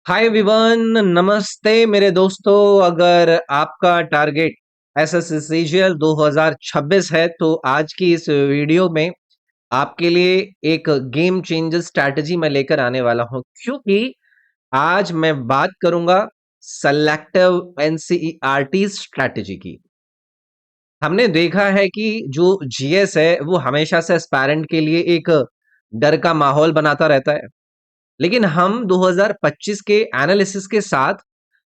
Hi everyone, नमस्ते मेरे दोस्तों। अगर आपका टारगेट एसएससीजीएल 2026 है तो आज की इस वीडियो में आपके लिए एक गेम चेंजर स्ट्रैटेजी मैं लेकर आने वाला हूं, क्योंकि आज मैं बात करूंगा सेलेक्टिव एनसीईआरटी स्ट्रैटेजी की। हमने देखा है कि जो जीएस है वो हमेशा से एस्पायरेंट के लिए एक डर का माहौल बनाता रहता है, लेकिन हम 2025 के एनालिसिस के साथ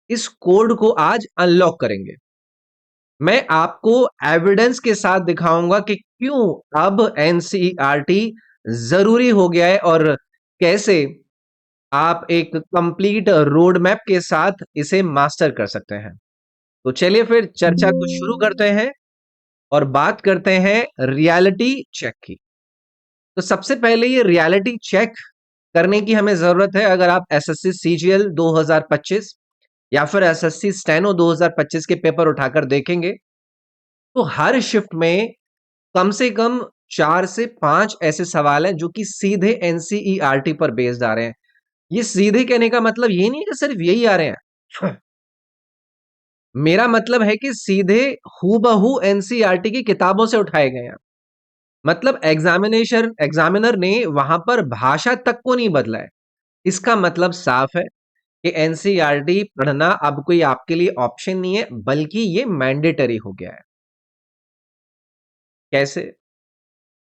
इस कोड को आज अनलॉक करेंगे। मैं आपको एविडेंस के साथ दिखाऊंगा कि क्यों अब एनसीईआरटी जरूरी हो गया है और कैसे आप एक कंप्लीट रोड मैप के साथ इसे मास्टर कर सकते हैं। तो चलिए फिर चर्चा को शुरू करते हैं और बात करते हैं रियलिटी चेक की। तो सबसे पहले ये रियलिटी चेक करने की हमें जरूरत है। अगर आप एसएससी सीजीएल 2025 या फिर एसएससी स्टेनो 2025 के पेपर उठाकर देखेंगे तो हर शिफ्ट में कम से कम 4 से 5 ऐसे सवाल हैं जो कि सीधे एनसीईआरटी पर बेस्ड आ रहे हैं। ये सीधे कहने का मतलब ये नहीं है कि सिर्फ यही आ रहे हैं। मेरा मतलब है कि सीधे हूबहू एनसीईआरटी की किताबों से उठाए गए हैं। मतलब एग्जामिनर ने वहां पर भाषा तक को नहीं बदला है। इसका मतलब साफ है कि एनसीईआरटी पढ़ना अब कोई आपके लिए ऑप्शन नहीं है, बल्कि ये मैंडेटरी हो गया है। कैसे?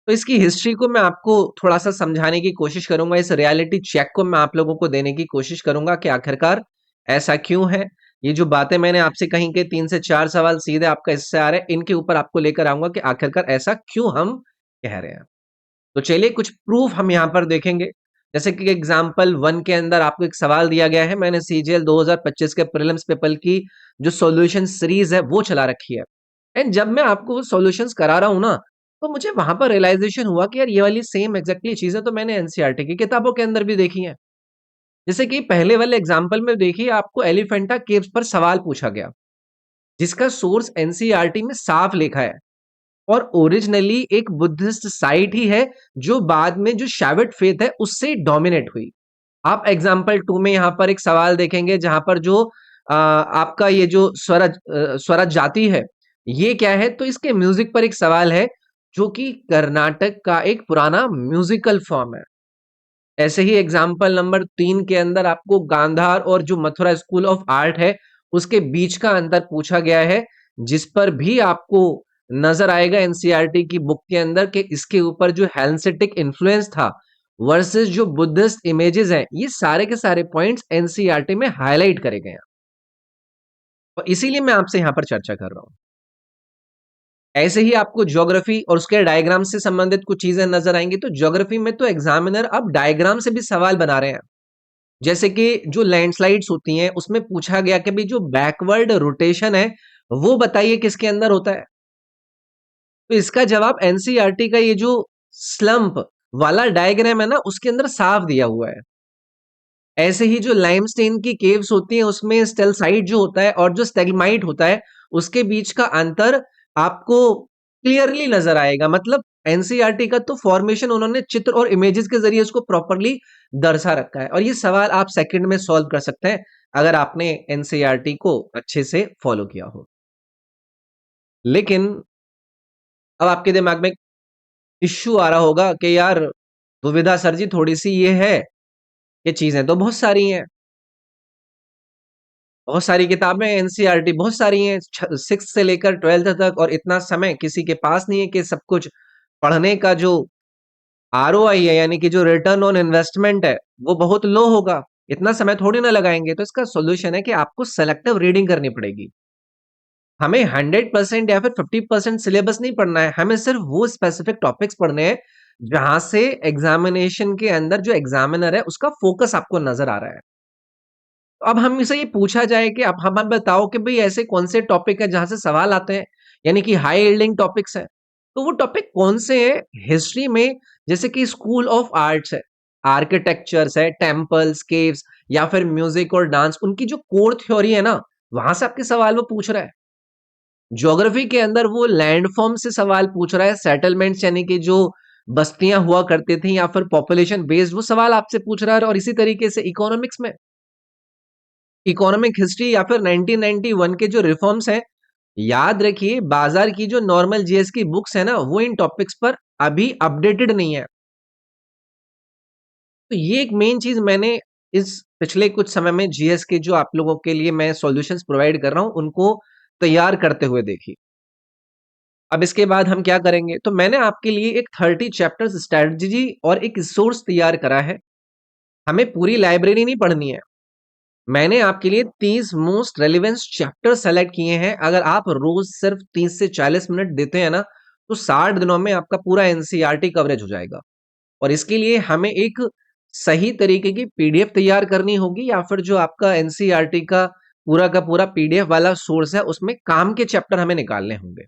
तो इसकी हिस्ट्री को मैं आपको थोड़ा-सा समझाने की कोशिश करूँगा, इस रियलिटी चेक को मैं आप लोगों को देने की कोशिश करूँगा कि आखिरकार ऐसा क्यों है? ये जो बातें मैंने आपसे कही कि 3 से 4 सवाल सीधे आपका इससे आ रहे हैं, इनके ऊपर आपको लेकर आऊँगा कि आखिरकार ऐसा क्यों हम कह रहे हैं। तो चलिए कुछ प्रूफ हम यहाँ पर देखेंगे। जैसे कि एग्जाम्पल 1 के अंदर आपको एक सवाल दिया गया है, मैंने सीजीएल 2025 के प्रीलिम्स पेपर की जो सॉल्यूशन सीरीज है वो चला रखी है। एंड जब मैं आपको वो सॉल्यूशंस करा रहा हूँ ना, तो मुझे वहां पर रियलाइजेशन हुआ कि यार ये वाली सेम एग्जैक्टली चीजें तो मैंने एनसीईआरटी की किताबों के अंदर भी देखी हैं। जैसे कि पहले वाले एग्जाम्पल में देखिए, आपको एलिफेंटा केव्स पर सवाल पूछा गया जिसका सोर्स एनसीईआरटी में साफ लिखा है और ओरिजिनली एक बुद्धिस्ट साइट ही है जो बाद में जो शैविट फेथ है उससे डोमिनेट हुई। आप एग्जाम्पल 2 में यहाँ पर एक सवाल देखेंगे जहां पर जो आपका ये जो स्वराज जाति है ये क्या है, तो इसके म्यूजिक पर एक सवाल है जो कि कर्नाटक का एक पुराना म्यूजिकल फॉर्म है। ऐसे ही एग्जाम्पल नंबर 3 के अंदर आपको गांधार और जो मथुरा स्कूल ऑफ आर्ट है उसके बीच का अंतर पूछा गया है, जिस पर भी आपको नजर आएगा एनसीईआरटी की बुक के अंदर कि इसके ऊपर जो हेलेनिस्टिक इन्फ्लुएंस था वर्सेस जो बुद्धिस्ट इमेजेस हैं, ये सारे के सारे पॉइंट्स एनसीईआरटी में हाईलाइट करे गए हैं और इसीलिए मैं आपसे यहां पर चर्चा कर रहा हूं। ऐसे ही आपको ज्योग्राफी और उसके डायग्राम से संबंधित कुछ चीजें नजर आएंगी। तो ज्योग्राफी में तो एग्जामिनर अब डायग्राम से भी सवाल बना रहे हैं। जैसे कि जो लैंडस्लाइड्स होती हैं उसमें पूछा गया कि भाई जो बैकवर्ड रोटेशन है वो बताइए किसके अंदर होता है। तो इसका जवाब एनसीईआरटी का ये जो स्लंप वाला डायग्राम है ना उसके अंदर साफ दिया हुआ है। ऐसे ही जो लाइमस्टोन की केव्स होती हैं उसमें स्टेलसाइट जो होता है और जो स्टेगमाइट होता है उसके बीच का अंतर आपको क्लियरली नजर आएगा। मतलब एनसीईआरटी का तो फॉर्मेशन उन्होंने चित्र और इमेजेस के जरिए उसको प्रॉपरली दर्शा रखा है और ये सवाल आप सेकंड में सॉल्व कर सकते हैं अगर आपने एनसीईआरटी को अच्छे से फॉलो किया हो। लेकिन अब आपके दिमाग में इश्यू आ रहा होगा कि यार दुविधा सर जी थोड़ी सी ये है कि चीजें तो बहुत सारी हैं, बहुत सारी किताबें एनसीईआरटी बहुत सारी हैं, 6 से लेकर 12th तक, और इतना समय किसी के पास नहीं है कि सब कुछ पढ़ने का जो आरओआई है यानी कि जो रिटर्न ऑन इन्वेस्टमेंट है वो बहुत लो होगा। इतना समय थोड़ी ना लगाएंगे। तो इसका सॉल्यूशन है कि आपको सेलेक्टिव रीडिंग करनी पड़ेगी। हमें 100% या फिर 50% सिलेबस नहीं पढ़ना है, हमें सिर्फ वो स्पेसिफिक टॉपिक्स पढ़ने हैं जहां से एग्जामिनेशन के अंदर जो एग्जामिनर है उसका फोकस आपको नजर आ रहा है। तो अब हमसे ये पूछा जाए कि अब हमें बताओ कि भाई ऐसे कौन से टॉपिक है जहां से सवाल आते हैं, यानी कि हाई यील्डिंग टॉपिक्स है। तो वो टॉपिक कौन से हैं हिस्ट्री में? जैसे कि स्कूल ऑफ आर्ट्स है, आर्किटेक्चर्स है, टेम्पल्स, केव्स या फिर म्यूजिक और डांस, उनकी जो कोर थ्योरी है ना वहां से आपके सवाल वो पूछ रहा है। ज्योग्राफी के अंदर वो लैंडफॉर्म से सवाल पूछ रहा है, सेटलमेंट्स यानी कि जो बस्तियां हुआ करती थी या फिर पॉपुलेशन बेस्ड वो सवाल आपसे पूछ रहा है। और इसी तरीके से इकोनॉमिक्स में इकोनॉमिक हिस्ट्री या फिर 1991 के जो रिफॉर्म्स हैं, याद रखिए बाजार की जो नॉर्मल जीएस की बुक्स है ना, वो इन टॉपिक्स पर अभी अपडेटेड नहीं है। तो ये एक मेन चीज मैंने इस पिछले कुछ समय में जीएस के जो आप लोगों के लिए मैं सॉल्यूशंस प्रोवाइड कर रहा हूं, उनको तैयार करते हुए देखी। अब इसके बाद हम क्या करेंगे, तो मैंने आपके लिए एक 30 चैप्टर्स स्ट्रेटजी और एक सोर्स तैयार करा है। हमें पूरी लाइब्रेरी नहीं पढ़नी है। मैंने आपके लिए 30 मोस्ट रेलेवेंस चैप्टर सेलेक्ट किए हैं। अगर आप रोज सिर्फ 30 से 40 मिनट देते हैं ना, तो 60 दिनों में आपका पूरा एनसीईआरटी कवरेज हो जाएगा। और इसके लिए हमें एक सही तरीके की पीडीएफ तैयार करनी होगी, या फिर जो आपका एनसीईआरटी का पूरा पीडीएफ वाला सोर्स है, उसमें काम के चैप्टर हमें निकालने होंगे।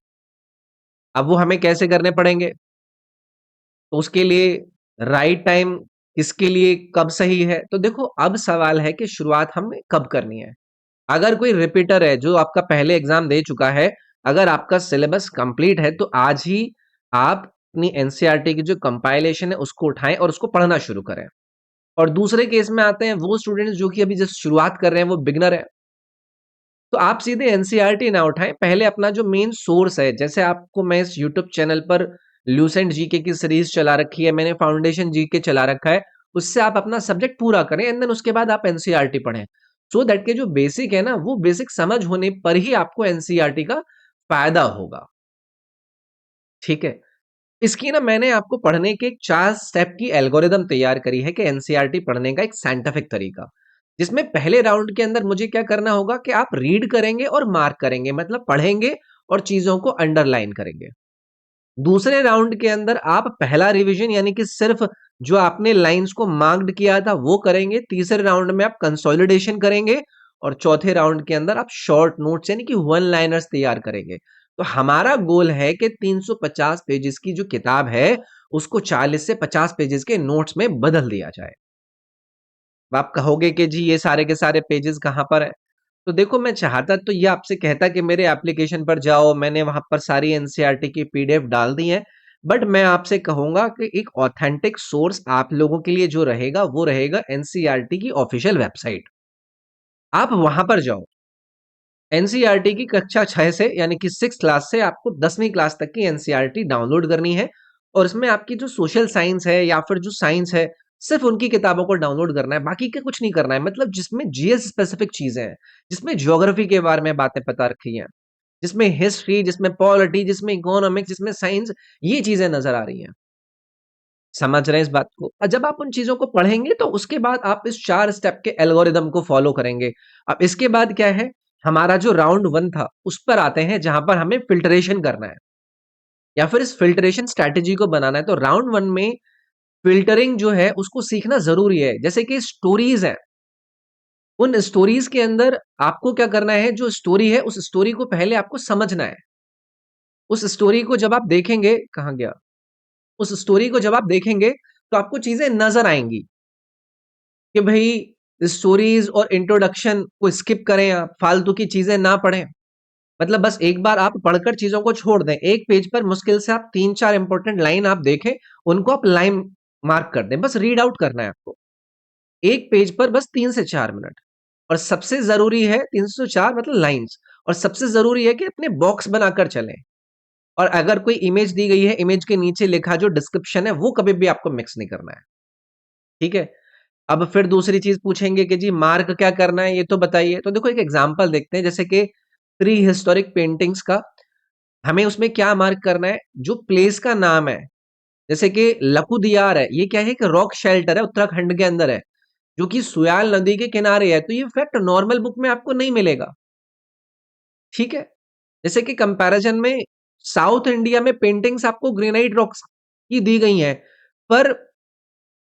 अब वो हमें कैसे करने पड़ेंगे? तो उसके लिए राइट टाइम किसके लिए कब सही है? तो देखो, अब सवाल है कि शुरुआत हमें कब करनी है। अगर कोई रिपीटर है जो आपका पहले एग्जाम दे चुका है, अगर आपका सिलेबस कंप्लीट है, तो आज ही आप अपनी एनसीईआरटी की जो कंपाइलेशन है उसको उठाएं और उसको पढ़ना शुरू करें। और दूसरे केस में आते हैं वो स्टूडेंट्स जो कि अभी जस्ट शुरुआत कर रहे हैं, वो बिगनर है, तो आप सीधे एनसीईआरटी ना उठाएं, पहले अपना जो मेन सोर्स है, जैसे आपको मैं इस यूट्यूब चैनल पर लूसेंट जीके की सीरीज चला रखी है, मैंने फाउंडेशन जीके चला रखा है, उससे आप अपना सब्जेक्ट पूरा करें एंड देन उसके बाद आप एनसीईआरटी पढ़ें। सो दैट के जो बेसिक है ना, वो बेसिक समझ होने पर ही आपको एनसीईआरटी का फायदा होगा। ठीक है, इसकी ना मैंने आपको पढ़ने के एक 4 स्टेप की एल्गोरिदम तैयार करी है कि एनसीईआरटी पढ़ने का एक साइंटिफिक तरीका। जिसमें पहले राउंड के अंदर मुझे क्या करना होगा कि आप रीड करेंगे और मार्क करेंगे, मतलब पढ़ेंगे और चीजों को अंडरलाइन करेंगे। दूसरे राउंड के अंदर आप पहला रिवीजन यानी कि सिर्फ जो आपने लाइंस को मार्क्ड किया था वो करेंगे। तीसरे राउंड में आप कंसोलिडेशन करेंगे और चौथे राउंड के अंदर आप शॉर्ट नोट्स यानी कि वन लाइनर्स तैयार करेंगे। तो हमारा गोल है कि 350 पेजेस की जो किताब है उसको 40 से 50 पेजेस के नोट्स में बदल दिया जाए। अब आप कहोगे कि जी ये सारे के सारे पेजेस कहाँ पर है? तो देखो, मैं चाहता तो ये आपसे कहता कि मेरे एप्लीकेशन पर जाओ, मैंने वहां पर सारी एनसीईआरटी की पीडीएफ डाल दी है। बट मैं आपसे कहूंगा कि एक ऑथेंटिक सोर्स आप लोगों के लिए जो रहेगा वो रहेगा एनसीईआरटी की ऑफिशियल वेबसाइट। आप वहां पर जाओ। एनसीईआरटी की कक्षा 6 से यानी कि 6 क्लास से आपको 10वीं क्लास तक की एनसीईआरटी डाउनलोड करनी है। और इसमें आपकी जो सोशल साइंस है या फिर जो साइंस है, सिर्फ उनकी किताबों को डाउनलोड करना है, बाकी का कुछ नहीं करना है। मतलब जिसमें जीएस स्पेसिफिक चीजें हैं, जिसमें ज्योग्राफी के बारे में बातें पता रखी हैं, जिसमें हिस्ट्री, जिसमें पॉलिटी, जिसमें इकोनॉमिक्स, जिसमें साइंस, ये चीजें नजर आ रही हैं। समझ रहे हैं इस बात को? और जब आप उन चीजों को पढ़ेंगे तो उसके बाद आप इस 4 स्टेप के एल्गोरिदम को फॉलो करेंगे। अब इसके बाद क्या है, हमारा जो राउंड 1 था, उस पर आते हैं जहां पर हमें फिल्ट्रेशन करना है या फिर इस फिल्ट्रेशन स्ट्रैटेजी को बनाना है। तो राउंड 1 में फिल्टरिंग जो है उसको सीखना जरूरी है। जैसे कि स्टोरीज है, उन स्टोरीज के अंदर आपको क्या करना है, जो स्टोरी है उस स्टोरी को पहले आपको समझना है। उस स्टोरी को जब आप देखेंगे, कहां गया, उस स्टोरी को जब आप देखेंगे तो आपको चीजें नजर आएंगी कि भाई स्टोरीज और इंट्रोडक्शन को स्किप करें, आप फालतू की चीजें ना पढ़ें। मतलब बस एक बार आप पढ़कर चीजों को छोड़ दें। एक पेज पर मुश्किल से आप 3-4 इंपॉर्टेंट लाइन आप देखें, उनको आप लाइन मार्क कर दें, बस रीड आउट करना है आपको। एक पेज पर बस 3 से 4 मिनट। और सबसे जरूरी है 304 मतलब लाइंस। और सबसे जरूरी है कि अपने बॉक्स बनाकर चलें। और अगर कोई इमेज दी गई है, इमेज के नीचे लिखा जो डिस्क्रिप्शन है वो कभी भी आपको मिक्स नहीं करना है। ठीक है, अब फिर दूसरी चीज पूछेंगे कि जी मार्क क्या करना है, ये तो बताइए। तो देखो, एक एग्जांपल देखते हैं, जैसे कि प्री हिस्टोरिक पेंटिंग्स का। हमें उसमें क्या मार्क करना है, जो प्लेस का नाम है। जैसे कि लकुदियार है, ये क्या है कि रॉक शेल्टर है, उत्तराखंड के अंदर है, जो कि सुयाल नदी के किनारे है। तो ये फैक्ट नॉर्मल बुक में आपको नहीं मिलेगा। ठीक है, जैसे कि कंपैरिजन में साउथ इंडिया में पेंटिंग्स आपको ग्रेनाइट रॉक्स की दी गई हैं, पर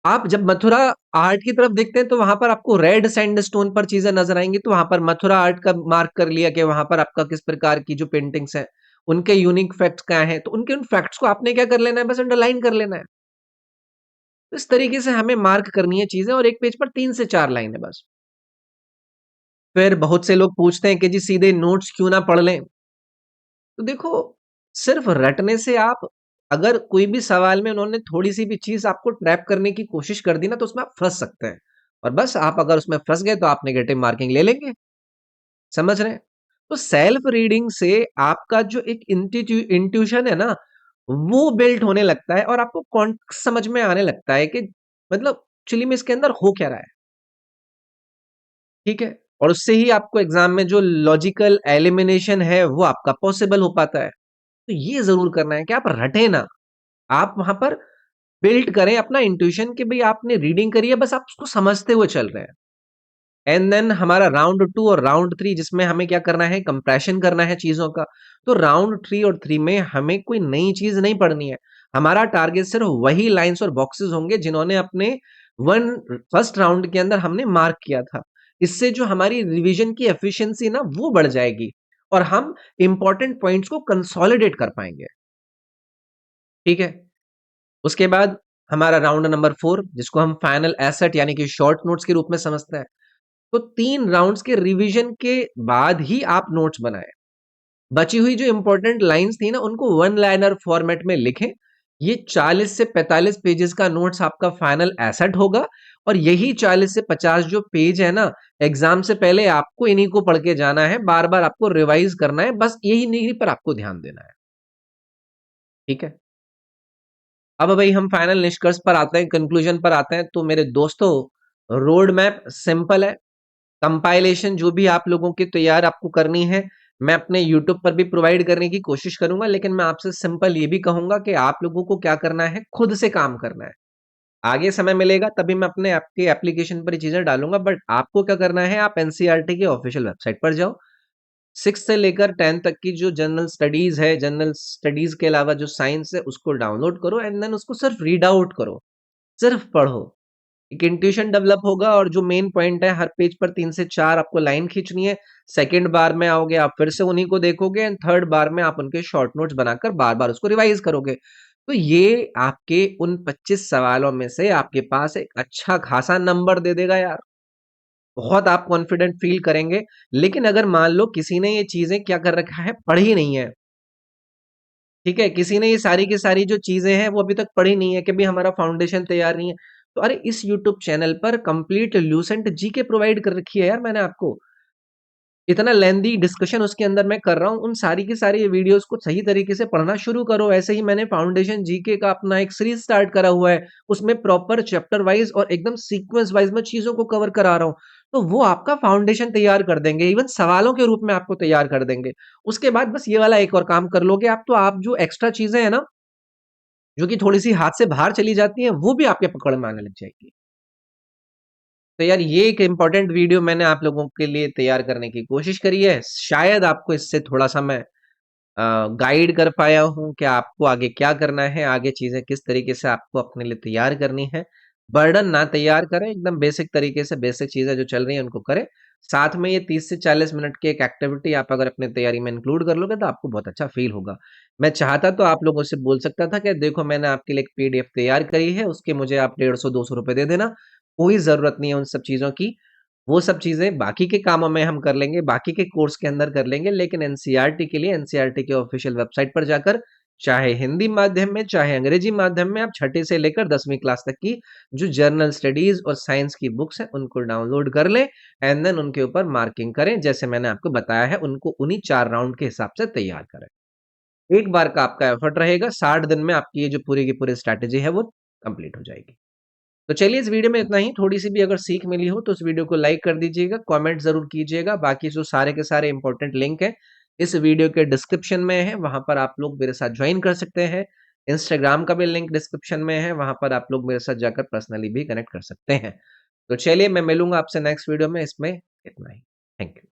आप जब मथुरा आर्ट की तरफ देखते हैं तो वहां पर आपको रेड सैंडस्टोन पर चीजें नजर आएंगी। तो वहां पर मथुरा आर्ट का मार्क कर लिया कि वहां पर आपका किस प्रकार की जो पेंटिंग्स हैं, उनके यूनिक फैक्ट्स क्या हैं। तो उनके उन फैक्ट्स को आपने क्या कर लेना है, बस अंडरलाइन कर लेना है। तो इस तरीके से हमें मार्क करनी है चीजें, और एक पेज पर 3 से 4 लाइन है बस। फिर बहुत से लोग पूछते हैं कि जी सीधे नोट्स क्यों ना पढ़ लें। तो देखो, सिर्फ रटने से आप, अगर कोई भी सवाल में उन्होंने थोड़ी सी भी चीज आपको ट्रैप करने की कोशिश कर दी ना, तो उसमें आप फंस सकते हैं। और बस आप अगर उसमें फंस गए तो आप नेगेटिव मार्किंग ले लेंगे। समझ रहे हैं? तो सेल्फ रीडिंग से आपका जो एक इंट्यूशन है ना, वो बिल्ड होने लगता है और आपको कॉन्टेक्स्ट समझ में आने लगता है कि मतलब एक्चुअली में इसके अंदर हो क्या रहा है, ठीक है? और उससे ही आपको एग्ज़ाम में जो लॉजिकल एलिमिनेशन है, वो आपका पॉसिबल हो पाता है। तो ये ज़रूर करना है कि आप रटें ना, आप वहाँ पर बिल्ड करें अपना इंट्यूशन कि भई आपने रीडिंग करी है, बस आप उसको समझते हुए चल रहे हैं। एंड देन हमारा राउंड 2 और राउंड 3 जिसमें हमें क्या करना है, कंप्रेशन करना है चीज़ों का। तो राउंड 3 और 3 में हमें कोई नई चीज़ नहीं पढ़नी है। हमारा टारगेट सिर्फ वही लाइन्स और बॉक्सेस होंगे जिन्होंने अपने वन फर्स्ट राउंड के अंदर हमने मार्क किया था। इससे जो हमारी रिवीजन की एफिशिएंसी ना वो बढ़ जाएगी और हम इंपॉर्टेंट पॉइंट्स को कंसोलिडेट कर पाएँगे। ठीक है? उसके बाद हमारा राउंड नंबर 4 जिसको हम फाइनल एसेट यानी कि शॉर्ट नोट्स के रूप में समझते हैं। तो 3 राउंड्स के रिवीजन के बाद ही आप नोट्स बनाएँ। बची हुई जो इम्पोर्टेंट लाइन्स थी ना उनको वन लाइनर फॉर्मेट में लिखें। ये 40 से 45 पेजेस का नोट्स आपका फाइनल एसेट होगा और यही 40 से 50 जो पेज है ना एग्जाम से पहले आपको इन्हीं को पढ़ के जाना है, बार-बार आपको रिवाइज करना है, बस यही नहीं पर आपको ध्यान देना है। ठीक है? अब भाई हम फाइनल निष्कर्ष पर आते हैं, कंक्लूजन पर आते हैं। तो मेरे दोस्तों, रोड मैप सिंपल है। कंपाइलेशन जो भी आप लोगों की तैयार आपको करनी है, मैं अपने यूट्यूब पर भी प्रोवाइड करने की कोशिश करूंगा, लेकिन मैं आपसे सिंपल ये भी कहूंगा कि आप लोगों को क्या करना है, खुद से काम करना है। आगे समय मिलेगा तभी मैं अपने आपके एप्लीकेशन पर ये चीजें डालूंगा, बट आपको क्या करना है, आप एनसीईआरटी के ऑफिशियल वेबसाइट पर जाओ। 6 से लेकर 10 तक की जो जनरल स्टडीज है, जनरल स्टडीज के अलावा जो साइंस है, उसको डाउनलोड करो एंड देन उसको सिर्फ रीड आउट करो, सिर्फ पढ़ो। एक इंट्यूशन डेवलप होगा और जो मेन पॉइंट है हर पेज पर 3 से 4 आपको लाइन खींचनी है। सेकंड बार में आओगे आप फिर से उन्हीं को देखोगे एंड थर्ड बार में आप उनके शॉर्ट नोट्स बनाकर बार-बार उसको रिवाइज करोगे। तो ये आपके उन 25 सवालों में से आपके पास एक अच्छा खासा नंबर दे देगा यार। बहुत आप कॉन्फिडेंट फील करेंगे। लेकिन अगर मान लो किसी ने ये चीज़ें क्या कर रखा है, पढ़ी नहीं है, ठीक है? किसी ने ये सारी की सारी जो चीज़ें हैं वो अभी तक पढ़ी नहीं है कि भई हमारा फाउंडेशन तैयार नहीं है। तो अरे इस यूट्यूब चैनल पर कंप्लीट ल्यूसेंट जीके प्रोवाइड कर रखी है यार मैंने आपको। इतना लेंथी डिस्कशन उसके अंदर मैं कर रहा हूँ, उन सारी की सारी वीडियोज़ को सही तरीके से पढ़ना शुरू करो। ऐसे ही मैंने फाउंडेशन जीके का अपना एक सीरीज़ स्टार्ट करा हुआ है। उसमें प्रॉपर चैप्टर वाइज़ और एकदम सीक्वेंस वाइज़ मैं चीज़ों को कवर करा रहा हूँ। तो वो आपका फाउंडेशन तैयार कर देंगे, इवन सवालों के रूप में आपको तैयार कर देंगे। उसके बाद बस ये वाला एक और काम कर लोगे आप, तो आप जो एक्स्ट्रा चीज़ें हैं ना, जो कि थोड़ी-सी हाथ से बाहर चली जाती हैं, वो भी आपके पकड़ में आने लग जाएगी। तो यार ये एक इम्पोर्टेंट वीडियो मैंने आप लोगों के लिए तैयार करने की कोशिश करी है। शायद आपको इससे थोड़ा-सा मैं गाइड कर पाया हूँ कि आपको आगे क्या करना है, आगे चीज़ें किस तरीके से आपको अपने लिए तैयार करनी है। बर्डन ना तैयार करें, एकदम बेसिक तरीके से बेसिक चीज़ें जो चल रही हैं उनको करें। साथ में ये 30 से 40 मिनट की एक एक्टिविटी आप अगर अपनी तैयारी में इंक्लूड कर लोगे तो आपको बहुत अच्छा फ़ील होगा। मैं चाहता तो आप लोगों से बोल सकता था कि देखो मैंने आपके लिए एक पीडीएफ तैयार करी है, उसके मुझे आप 150-200 रुपए दे देना। कोई ज़रूरत नहीं है उन सब चीज़ों की। वो सब चीज़ें बाकी के कामों में हम कर लेंगे, बाकी के कोर्स के अंदर कर लेंगे, लेकिन एनसीईआरटी के लिए एनसीईआरटी के ऑफ़िशियल वेबसाइट पर जाकर चाहे हिंदी माध्यम में, चाहे अंग्रेजी माध्यम में आप छठी से लेकर 10वीं क्लास तक की जो जर्नल स्टडीज़ और साइंस की बुक्स हैं, उनको डाउनलोड कर लें एंड देन उनके ऊपर मार्किंग करें। जैसे मैंने आपको बताया है, उनको उन्हीं 4 राउंड के हिसाब से तैयार करें। एक बार का आपका एफर्ट रहेगा, 60 दिन में आपकी ये जो पूरी की पूरी स्ट्रैटेजी है, वो कंप्लीट हो जाएगी। तो चलिए इस वीडियो में इतना ही। थोड़ी-सी भी अगर सीख मिली हो तो इस वीडियो को लाइक कर दीजिएगा, कमेंट ज़रूर कीजिएगा। बाकी जो सारे के सारे इम्पोर्टेंट लिंक हैं, इस वीडियो के डिस्क्रिप्शन में है, वहाँ पर आप लोग मेरे साथ जॉइन कर सकते हैं। इंस्टाग्राम का भी लिंक डिस्क्रिप्शन में है, वहाँ पर आप लोग मेरे साथ जाकर पर्सनली भी कनेक्ट कर सकते हैं। तो चलिए मैं मिलूँगा आपसे नेक्स्ट वीडियो में, इसमें इतना ही। Thank you.